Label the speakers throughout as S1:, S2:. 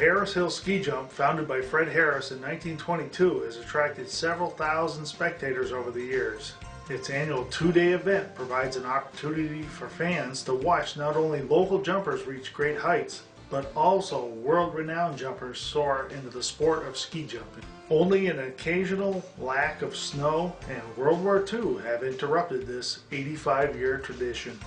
S1: Harris Hill ski jump, founded by Fred Harris in 1922, has attracted several thousand spectators over the years. Its annual two-day event provides an opportunity for fans to watch not only local jumpers reach great heights, but also world-renowned jumpers soar into the sport of ski jumping. Only an occasional lack of snow and World War II have interrupted this 85-year tradition.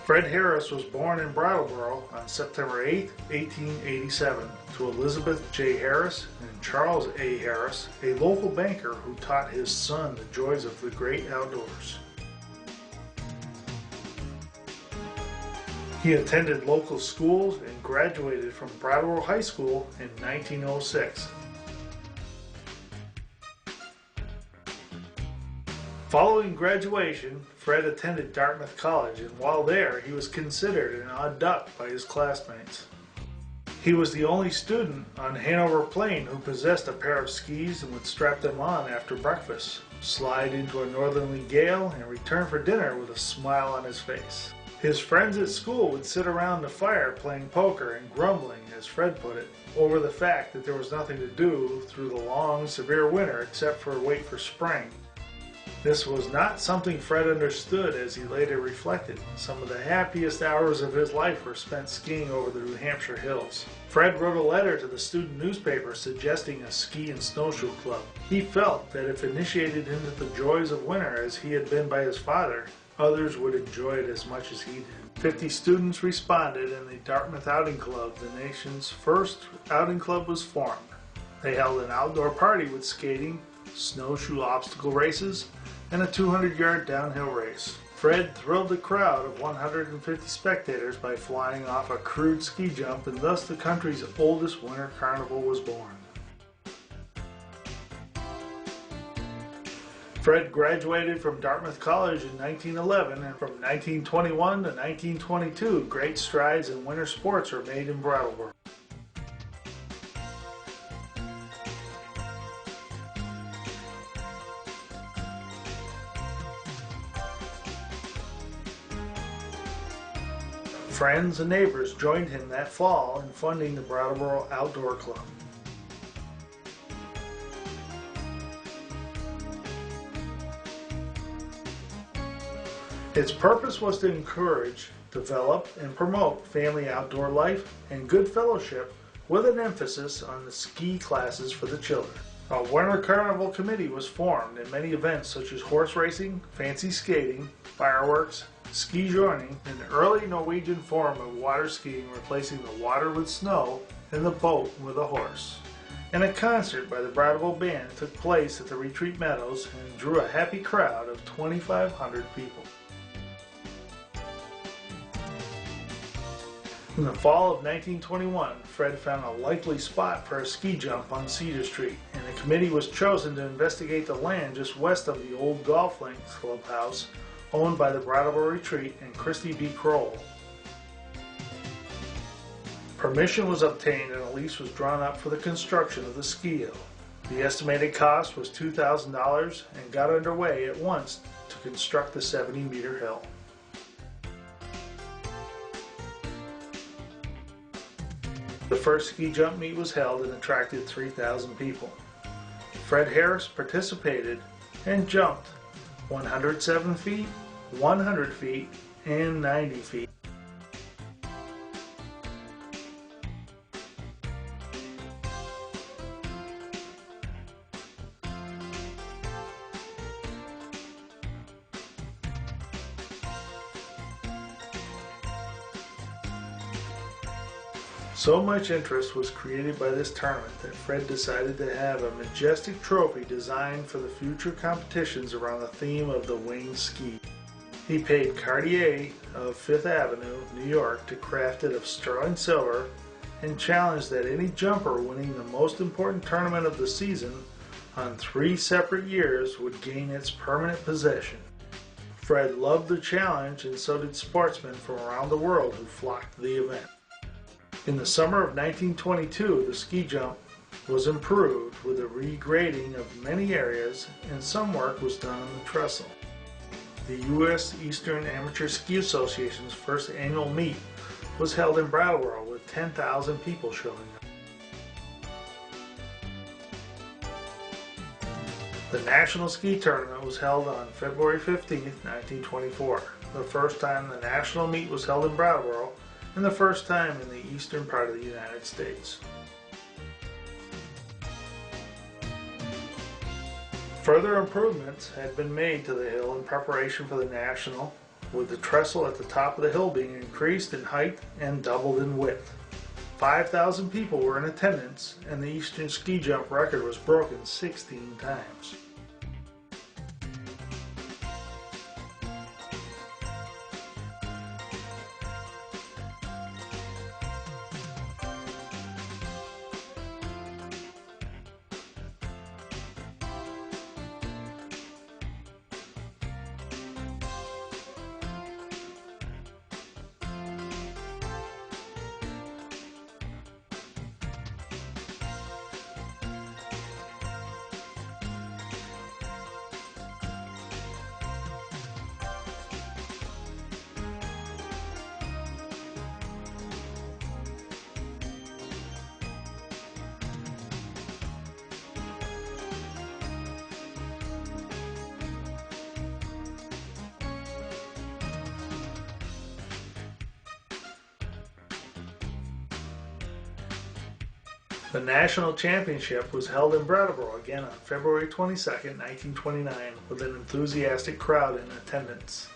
S1: Fred Harris was born in Brattleboro on September 8, 1887, to Elizabeth J. Harris and Charles A. Harris, a local banker who taught his son the joys of the great outdoors. He attended local schools and graduated from Brattleboro High School in 1906. Following graduation, Fred attended Dartmouth College, and while there, he was considered an odd duck by his classmates. He was the only student on Hanover Plain who possessed a pair of skis and would strap them on after breakfast, slide into a northerly gale, and return for dinner with a smile on his face. His friends at school would sit around the fire playing poker and grumbling, as Fred put it, over the fact that there was nothing to do through the long, severe winter except for wait for spring. This was not something Fred understood, as he later reflected. Some of the happiest hours of his life were spent skiing over the New Hampshire hills. Fred wrote a letter to the student newspaper suggesting a ski and snowshoe club. He felt that if initiated into the joys of winter as he had been by his father, others would enjoy it as much as he did. 50 students responded, and the Dartmouth Outing Club, the nation's first outing club, was formed. They held an outdoor party with skating, snowshoe obstacle races, and a 200-yard downhill race. Fred thrilled the crowd of 150 spectators by flying off a crude ski jump, and thus the country's oldest winter carnival was born. Fred graduated from Dartmouth College in 1911, and from 1921 to 1922, great strides in winter sports were made in Brattleboro. Friends and neighbors joined him that fall in funding the Brattleboro Outdoor Club. Its purpose was to encourage, develop, and promote family outdoor life and good fellowship, with an emphasis on the ski classes for the children. A winter carnival committee was formed, and many events such as horse racing, fancy skating, fireworks, ski joining, an early Norwegian form of water skiing replacing the water with snow and the boat with a horse. And a concert by the Brattleboro Band took place at the Retreat Meadows and drew a happy crowd of 2,500 people. In the fall of 1921, Fred found a likely spot for a ski jump on Cedar Street, and a committee was chosen to investigate the land just west of the old Golf Links clubhouse owned by the Brattleboro Retreat and Christy B. Kroll. Permission was obtained and a lease was drawn up for the construction of the ski hill. The estimated cost was $2,000 and got underway at once to construct the 70-meter hill. The first ski jump meet was held and attracted 3,000 people. Fred Harris participated and jumped 107 feet, 100 feet, and 90 feet. So much interest was created by this tournament that Fred decided to have a majestic trophy designed for the future competitions around the theme of the winged ski. He paid Cartier of Fifth Avenue, New York, to craft it of sterling silver and challenged that any jumper winning the most important tournament of the season on 3 separate years would gain its permanent possession. Fred loved the challenge, and so did sportsmen from around the world who flocked to the event. In the summer of 1922, the ski jump was improved with a regrading of many areas, and some work was done on the trestle. The U.S. Eastern Amateur Ski Association's first annual meet was held in Brattleboro with 10,000 people showing up. The National Ski Tournament was held on February 15, 1924, the first time the national meet was held in Brattleboro, and the first time in the eastern part of the United States. Further improvements had been made to the hill in preparation for the National, with the trestle at the top of the hill being increased in height and doubled in width. 5,000 people were in attendance, and the Eastern ski jump record was broken 16 times. The National Championship was held in Brattleboro again on February 22, 1929, with an enthusiastic crowd in attendance.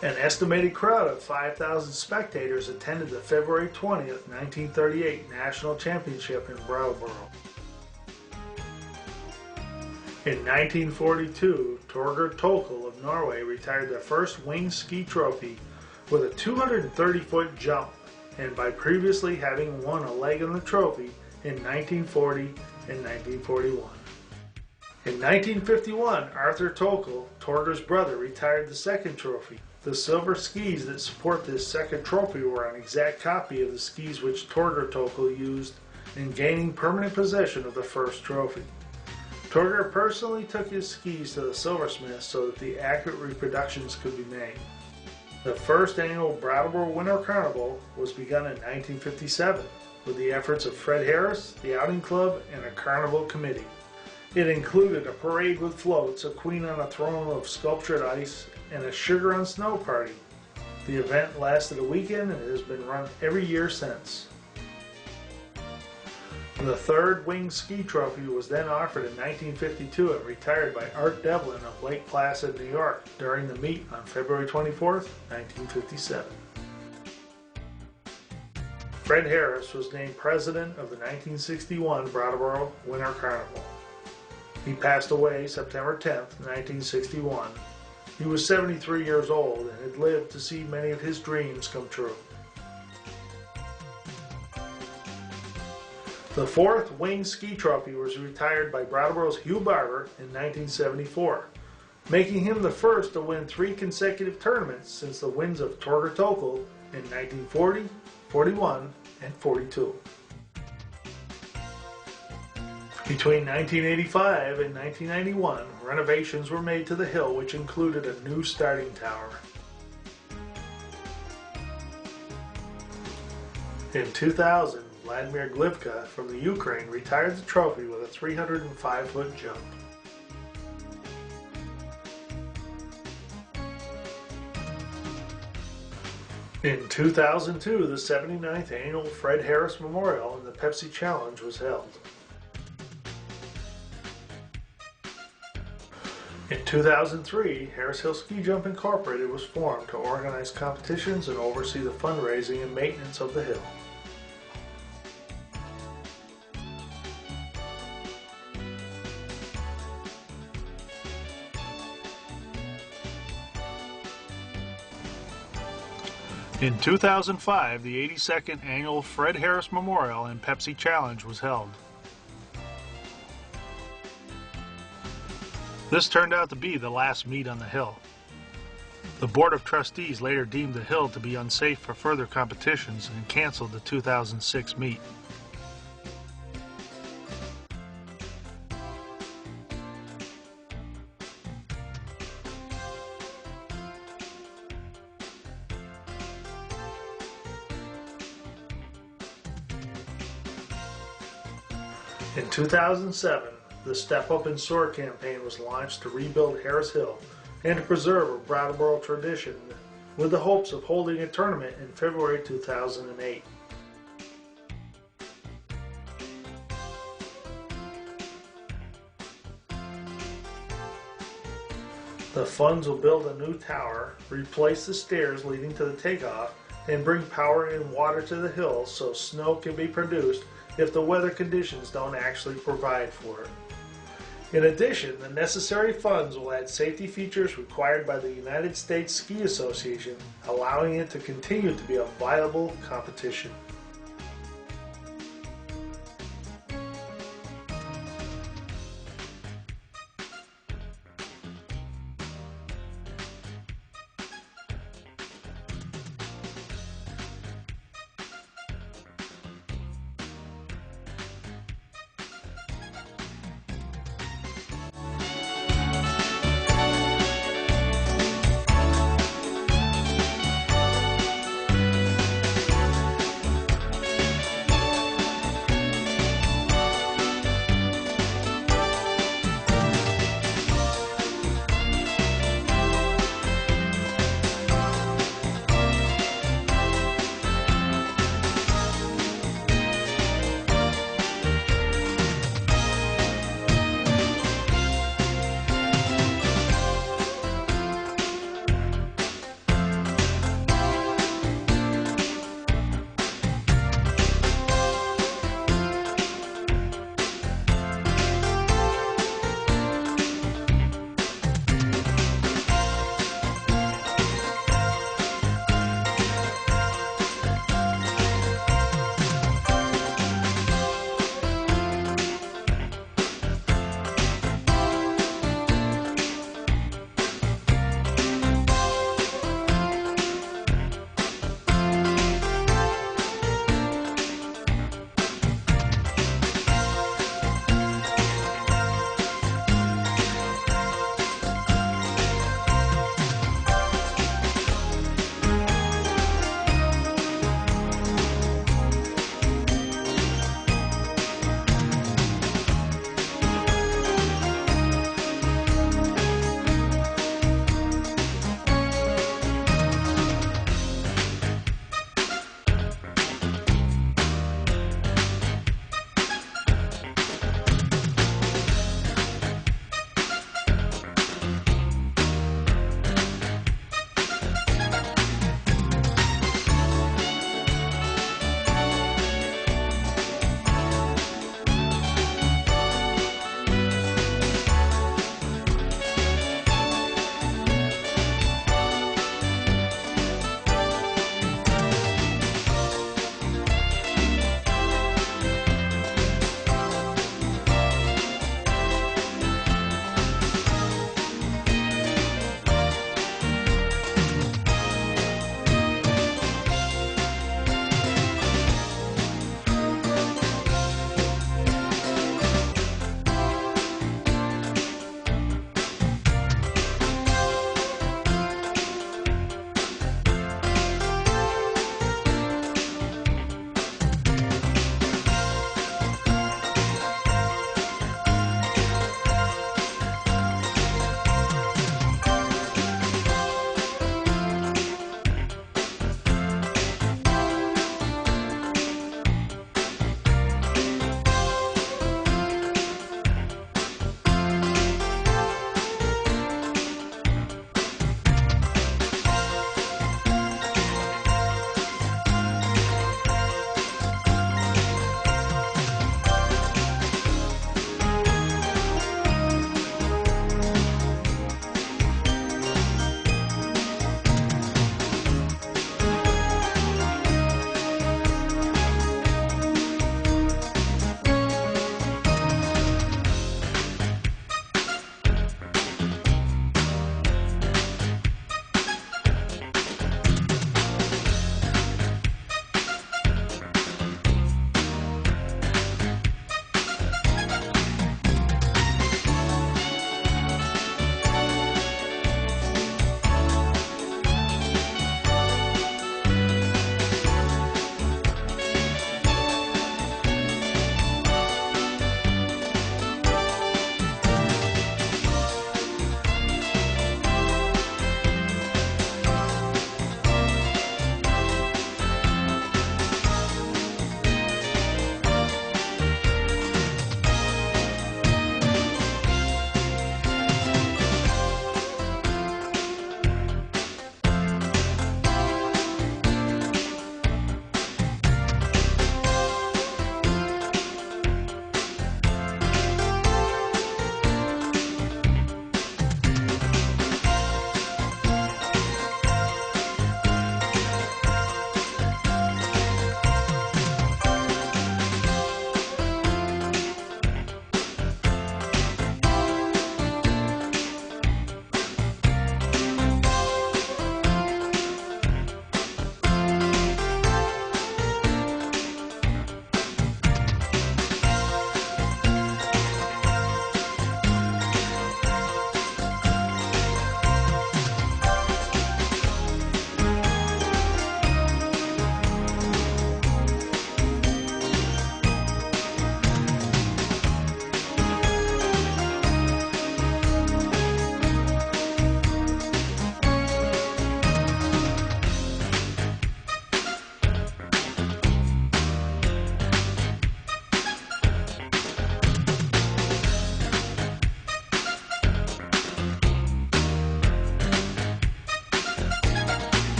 S1: An estimated crowd of 5,000 spectators attended the February 20th, 1938 National Championship in Brattleboro. In 1942, Torger Tokel of Norway retired the first winged ski trophy with a 230-foot jump, and by previously having won a leg on the trophy in 1940 and 1941. In 1951, Arthur Tokel, Torger's brother, retired the second trophy. The silver skis that support this second trophy were an exact copy of the skis which Torger Tokel used in gaining permanent possession of the first trophy. Torger personally took his skis to the silversmith so that the accurate reproductions could be made. The first annual Brattleboro Winter Carnival was begun in 1957 with the efforts of Fred Harris, the Outing Club, and a carnival committee. It included a parade with floats, a queen on a throne of sculptured ice, and a sugar on snow party. The event lasted a weekend and has been run every year since. The third winged ski trophy was then offered in 1952 and retired by Art Devlin of Lake Placid, New York, during the meet on February 24, 1957. Fred Harris was named president of the 1961 Brattleboro Winter Carnival. He passed away September 10, 1961. He was 73 years old and had lived to see many of his dreams come true. The fourth winged ski trophy was retired by Brattleboro's Hugh Barber in 1974, making him the first to win 3 consecutive tournaments since the wins of Torger Tokel in 1940, 41, and 42. Between 1985 and 1991, renovations were made to the hill, which included a new starting tower. In 2000, Vladimir Glivka from the Ukraine retired the trophy with a 305-foot jump. In 2002, the 79th annual Fred Harris Memorial and the Pepsi Challenge was held. In 2003, Harris Hill Ski Jump Incorporated was formed to organize competitions and oversee the fundraising and maintenance of the hill. In 2005, the 82nd annual Fred Harris Memorial and Pepsi Challenge was held. This turned out to be the last meet on the hill. The Board of Trustees later deemed the hill to be unsafe for further competitions and canceled the 2006 meet. In 2007, the Step Up and Soar campaign was launched to rebuild Harris Hill and to preserve a Brattleboro tradition with the hopes of holding a tournament in February 2008. The funds will build a new tower, replace the stairs leading to the takeoff, and bring power and water to the hill so snow can be produced if the weather conditions don't actually provide for it. In addition, the necessary funds will add safety features required by the United States Ski Association, allowing it to continue to be a viable competition.